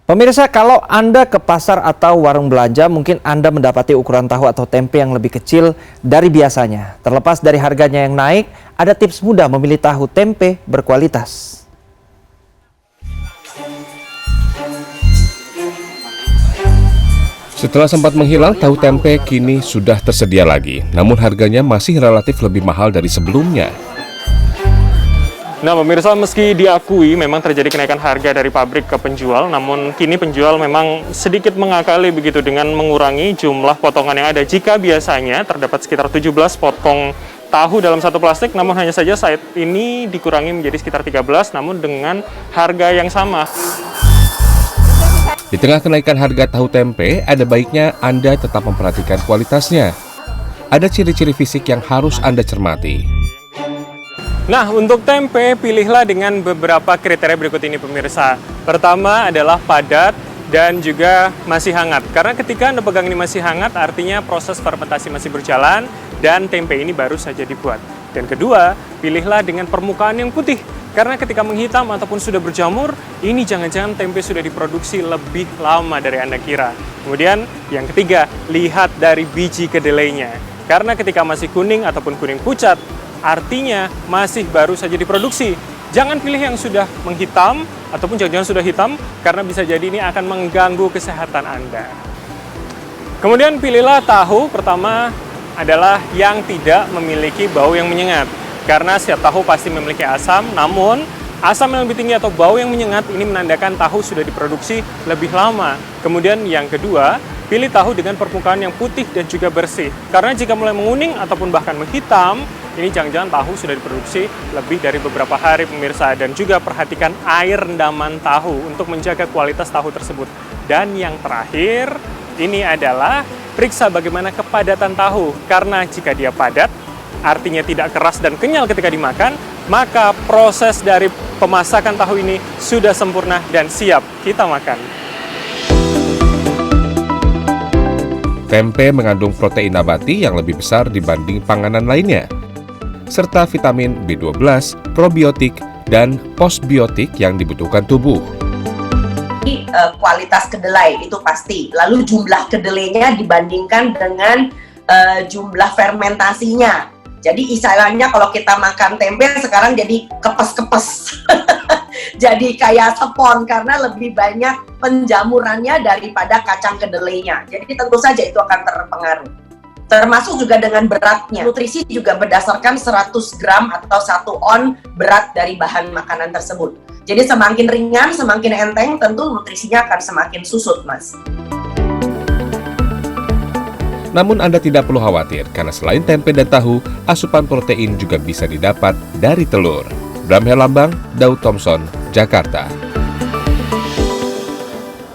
Pemirsa, kalau Anda ke pasar atau warung belanja, mungkin Anda mendapati ukuran tahu atau tempe yang lebih kecil dari biasanya. Terlepas dari harganya yang naik, ada tips mudah memilih tahu tempe berkualitas. Setelah sempat menghilang, tahu tempe kini sudah tersedia lagi. Namun harganya masih relatif lebih mahal dari sebelumnya. Nah pemirsa, meski diakui memang terjadi kenaikan harga dari pabrik ke penjual, namun kini penjual memang sedikit mengakali begitu dengan mengurangi jumlah potongan yang ada. Jika biasanya terdapat sekitar 17 potong tahu dalam satu plastik, namun hanya saja saat ini dikurangi menjadi sekitar 13, namun dengan harga yang sama. Di tengah kenaikan harga tahu tempe, ada baiknya Anda tetap memperhatikan kualitasnya. Ada ciri-ciri fisik yang harus Anda cermati. Nah, untuk tempe, pilihlah dengan beberapa kriteria berikut ini pemirsa. Pertama adalah padat dan juga masih hangat. Karena ketika Anda pegang ini masih hangat, artinya proses fermentasi masih berjalan dan tempe ini baru saja dibuat. Dan kedua, pilihlah dengan permukaan yang putih. Karena ketika menghitam ataupun sudah berjamur, ini jangan-jangan tempe sudah diproduksi lebih lama dari Anda kira. Kemudian yang ketiga, lihat dari biji kedelainya. Karena ketika masih kuning ataupun kuning pucat, artinya masih baru saja diproduksi. Jangan pilih yang sudah menghitam ataupun jangan-jangan sudah hitam, karena bisa jadi ini akan mengganggu kesehatan Anda. Kemudian pilihlah tahu pertama adalah yang tidak memiliki bau yang menyengat. Karena setiap tahu pasti memiliki asam, namun asam yang lebih tinggi atau bau yang menyengat ini menandakan tahu sudah diproduksi lebih lama. Kemudian yang kedua, pilih tahu dengan permukaan yang putih dan juga bersih. Karena jika mulai menguning ataupun bahkan menghitam, ini jangan-jangan tahu sudah diproduksi lebih dari beberapa hari pemirsa. Dan juga perhatikan air rendaman tahu untuk menjaga kualitas tahu tersebut. Dan yang terakhir, ini adalah periksa bagaimana kepadatan tahu. Karena jika dia padat, artinya tidak keras dan kenyal ketika dimakan, maka proses dari pemasakan tahu ini sudah sempurna dan siap kita makan. Tempe mengandung protein nabati yang lebih besar dibanding panganan lainnya, serta vitamin B12, probiotik, dan postbiotik yang dibutuhkan tubuh. Kualitas kedelai itu pasti, lalu jumlah kedelainya dibandingkan dengan jumlah fermentasinya. Jadi istilahnya kalau kita makan tempe sekarang jadi kepes-kepes. Jadi kayak sepon karena lebih banyak penjamurannya daripada kacang kedelainya. Jadi tentu saja itu akan terpengaruh. Termasuk juga dengan beratnya. Nutrisi juga berdasarkan 100 gram atau 1 on berat dari bahan makanan tersebut. Jadi semakin ringan, semakin enteng, tentu nutrisinya akan semakin susut, Mas. Namun Anda tidak perlu khawatir, karena selain tempe dan tahu, asupan protein juga bisa didapat dari telur. Bram Herlambang, Daud Thompson, Jakarta.